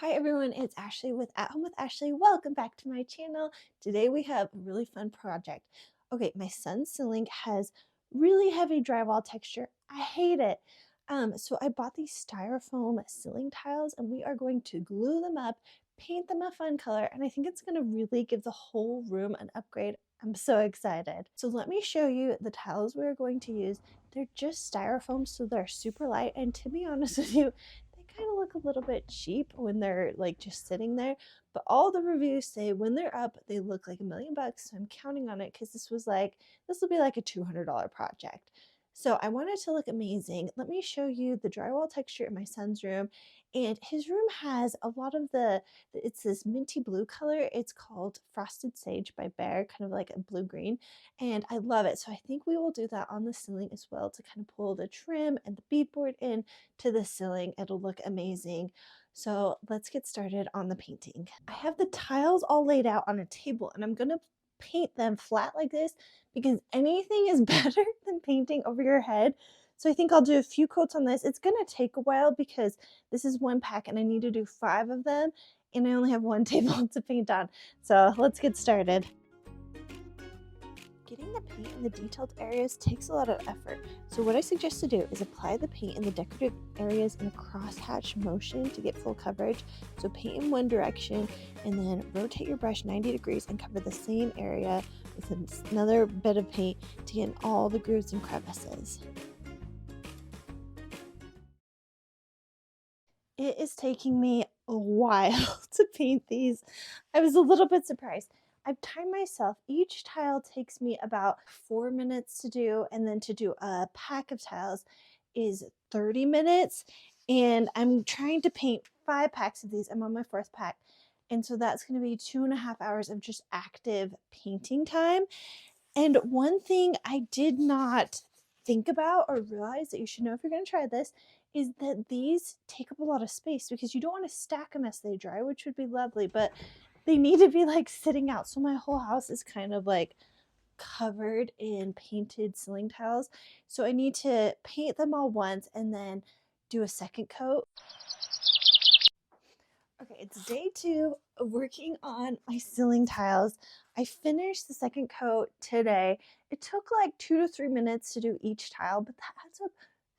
Hi everyone, it's Ashley with At Home with Ashley. Welcome back to my channel. Today we have a really fun project. Okay, my son's ceiling has really heavy drywall texture. I hate it. So I bought these styrofoam ceiling tiles and we are going to glue them up, paint them a fun color, and I think it's gonna really give the whole room an upgrade. I'm so excited. So let me show you the tiles we're going to use. They're just styrofoam, so they're super light, and to be honest with you, they kind of look a little bit cheap when they're like just sitting there. But all the reviews say when they're up, they look like $1,000,000. So I'm counting on it because this will be like a $200 project. So I want it to look amazing. Let me show you the drywall texture in my son's room. And his room has a lot of it's this minty blue color. It's called Frosted Sage by Bear, kind of like a blue green. And I love it. So I think we will do that on the ceiling as well to kind of pull the trim and the beadboard in to the ceiling. It'll look amazing. So let's get started on the painting. I have the tiles all laid out on a table and I'm gonna paint them flat like this because anything is better than painting over your head. So I think I'll do a few coats on this. It's gonna take a while because this is one pack and I need to do 5 of them and I only have one table to paint on. So let's get started. Getting the paint in the detailed areas takes a lot of effort, so what I suggest to do is apply the paint in the decorative areas in a crosshatch motion to get full coverage. So paint in one direction and then rotate your brush 90 degrees and cover the same area with another bit of paint to get in all the grooves and crevices. It is taking me a while to paint these. I was a little bit surprised. I've timed myself. Each tile takes me about 4 minutes to do, and then to do a pack of tiles is 30 minutes. And I'm trying to paint 5 packs of these. I'm on my 4th pack. And so that's going to be 2.5 hours of just active painting time. And one thing I did not think about or realize that you should know if you're going to try this is that these take up a lot of space because you don't want to stack them as they dry, which would be lovely, but they need to be like sitting out. So my whole house is kind of like covered in painted ceiling tiles. So I need to paint them all once and then do a second coat. Okay, it's day 2 of working on my ceiling tiles. I finished the second coat today. It took like 2 to 3 minutes to do each tile, but that adds up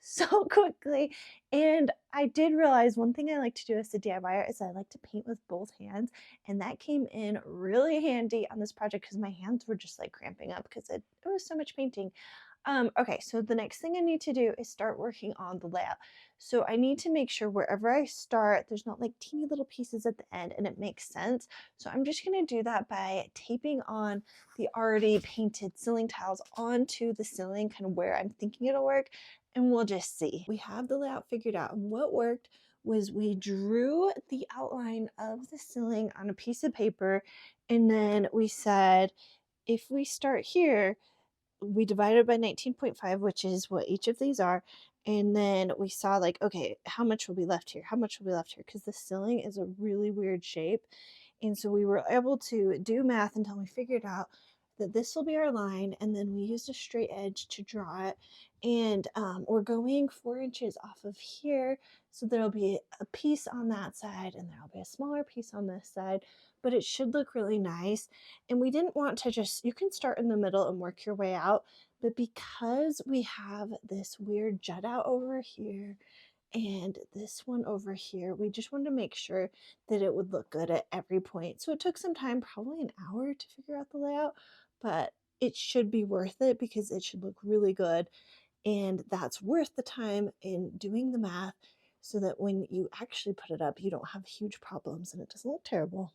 so quickly. And I did realize one thing I like to do as a DIYer is I like to paint with both hands, and that came in really handy on this project because my hands were just like cramping up because it was so much painting. Okay, so the next thing I need to do is start working on the layout. So I need to make sure wherever I start, there's not like teeny little pieces at the end and it makes sense. So I'm just gonna do that by taping on the already painted ceiling tiles onto the ceiling, kind of where I'm thinking it'll work, and we'll just see. We have the layout figured out, and what worked was we drew the outline of the ceiling on a piece of paper, and then we said, if we start here, we divided by 19.5, which is what each of these are. And then we saw like, okay, how much will be left here? How much will be left here? Because the ceiling is a really weird shape. And so we were able to do math until we figured out that this will be our line. And then we used a straight edge to draw it. And we're going 4 inches off of here. So there'll be a piece on that side and there'll be a smaller piece on this side, but it should look really nice. And we didn't want to you can start in the middle and work your way out, but because we have this weird jut out over here and this one over here, we just wanted to make sure that it would look good at every point. So it took some time, probably an hour to figure out the layout, but it should be worth it because it should look really good. And that's worth the time in doing the math so that when you actually put it up, you don't have huge problems and it doesn't look terrible.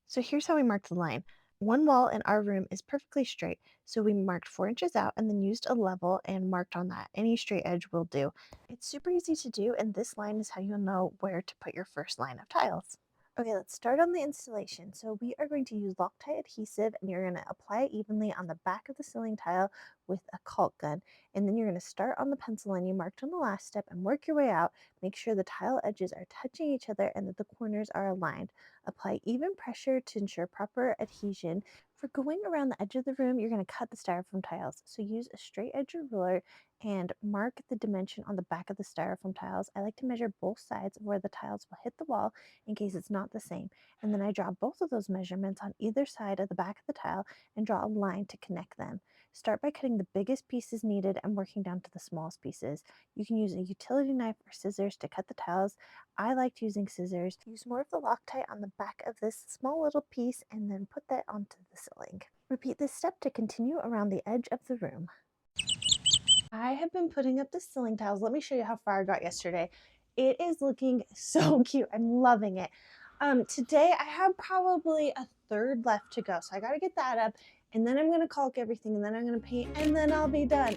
So here's how we marked the line. One wall in our room is perfectly straight, so we marked 4 inches out and then used a level and marked on that. Any straight edge will do. It's super easy to do, and this line is how you'll know where to put your first line of tiles. Okay, let's start on the installation. So we are going to use Loctite adhesive, and you're going to apply it evenly on the back of the ceiling tile with a caulk gun. And then you're going to start on the pencil line you marked on the last step and work your way out. Make sure the tile edges are touching each other and that the corners are aligned. Apply even pressure to ensure proper adhesion. For going around the edge of the room, you're going to cut the styrofoam tiles. So use a straight edge ruler and mark the dimension on the back of the styrofoam tiles. I like to measure both sides of where the tiles will hit the wall in case it's not the same. And then I draw both of those measurements on either side of the back of the tile and draw a line to connect them. Start by cutting the biggest pieces needed and working down to the smallest pieces. You can use a utility knife or scissors to cut the tiles. I liked using scissors. Use more of the Loctite on the back of this small little piece and then put that onto the ceiling. Repeat this step to continue around the edge of the room. I have been putting up the ceiling tiles. Let me show you how far I got yesterday. It is looking so cute. I'm loving it. Today I have probably a third left to go. So I got to get that up and then I'm going to caulk everything and then I'm going to paint and then I'll be done.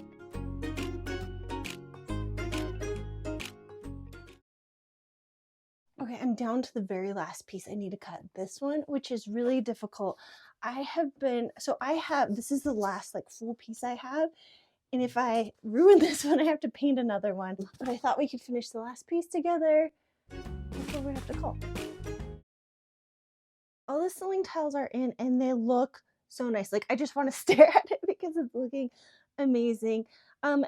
Okay, I'm down to the very last piece I need to cut. This one, which is really difficult. This is the last like full piece I have. And if I ruin this one, I have to paint another one. But I thought we could finish the last piece together before we have to caulk. All the ceiling tiles are in and they look so nice. Like I just want to stare at it because it's looking amazing.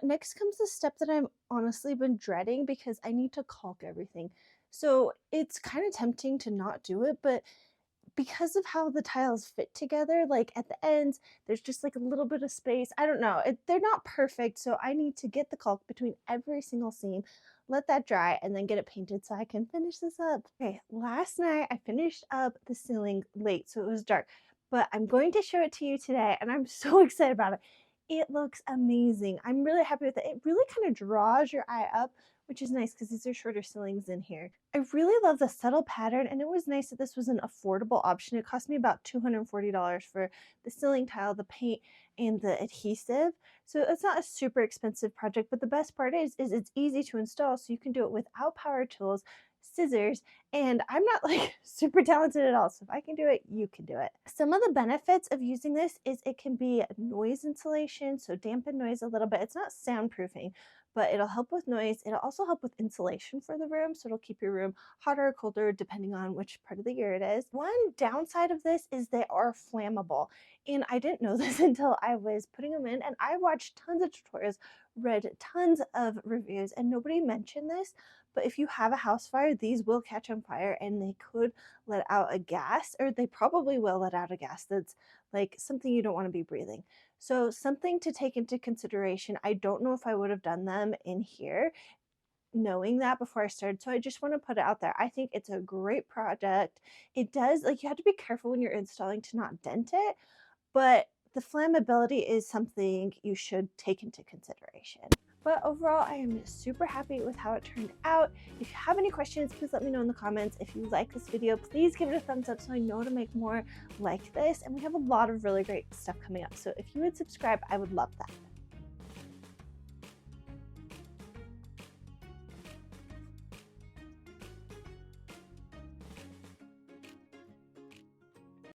Next comes the step that I've honestly been dreading because I need to caulk everything. So it's kind of tempting to not do it, but because of how the tiles fit together, like at the ends, there's just like a little bit of space. I don't know. They're not perfect, so I need to get the caulk between every single seam, let that dry, and then get it painted so I can finish this up. Okay, last night I finished up the ceiling late, so it was dark, but I'm going to show it to you today, and I'm so excited about it. It looks amazing. I'm really happy with it. It really kind of draws your eye up, which is nice because these are shorter ceilings in here. I really love the subtle pattern, and it was nice that this was an affordable option. It cost me about $240 for the ceiling tile, the paint, and the adhesive. So it's not a super expensive project, but the best part is it's easy to install, so you can do it without power tools, scissors, and I'm not like super talented at all, so if I can do it, you can do it. Some of the benefits of using this is it can be noise insulation, so dampen noise a little bit. It's not soundproofing, but it'll help with noise. It'll also help with insulation for the room, so it'll keep your room hotter or colder depending on which part of the year it is. One downside of this is they are flammable, and I didn't know this until I was putting them in, and I watched tons of tutorials, read tons of reviews, and nobody mentioned this, but if you have a house fire, these will catch on fire and they could let out a gas, or they probably will let out a gas that's like something you don't want to be breathing. So something to take into consideration. I don't know if I would have done them in here knowing that before I started. So I just want to put it out there. I think it's a great project. It does, like, you have to be careful when you're installing to not dent it, but the flammability is something you should take into consideration. But overall, I am super happy with how it turned out. If you have any questions, please let me know in the comments. If you like this video, please give it a thumbs up so I know to make more like this. And we have a lot of really great stuff coming up. So if you would subscribe, I would love that.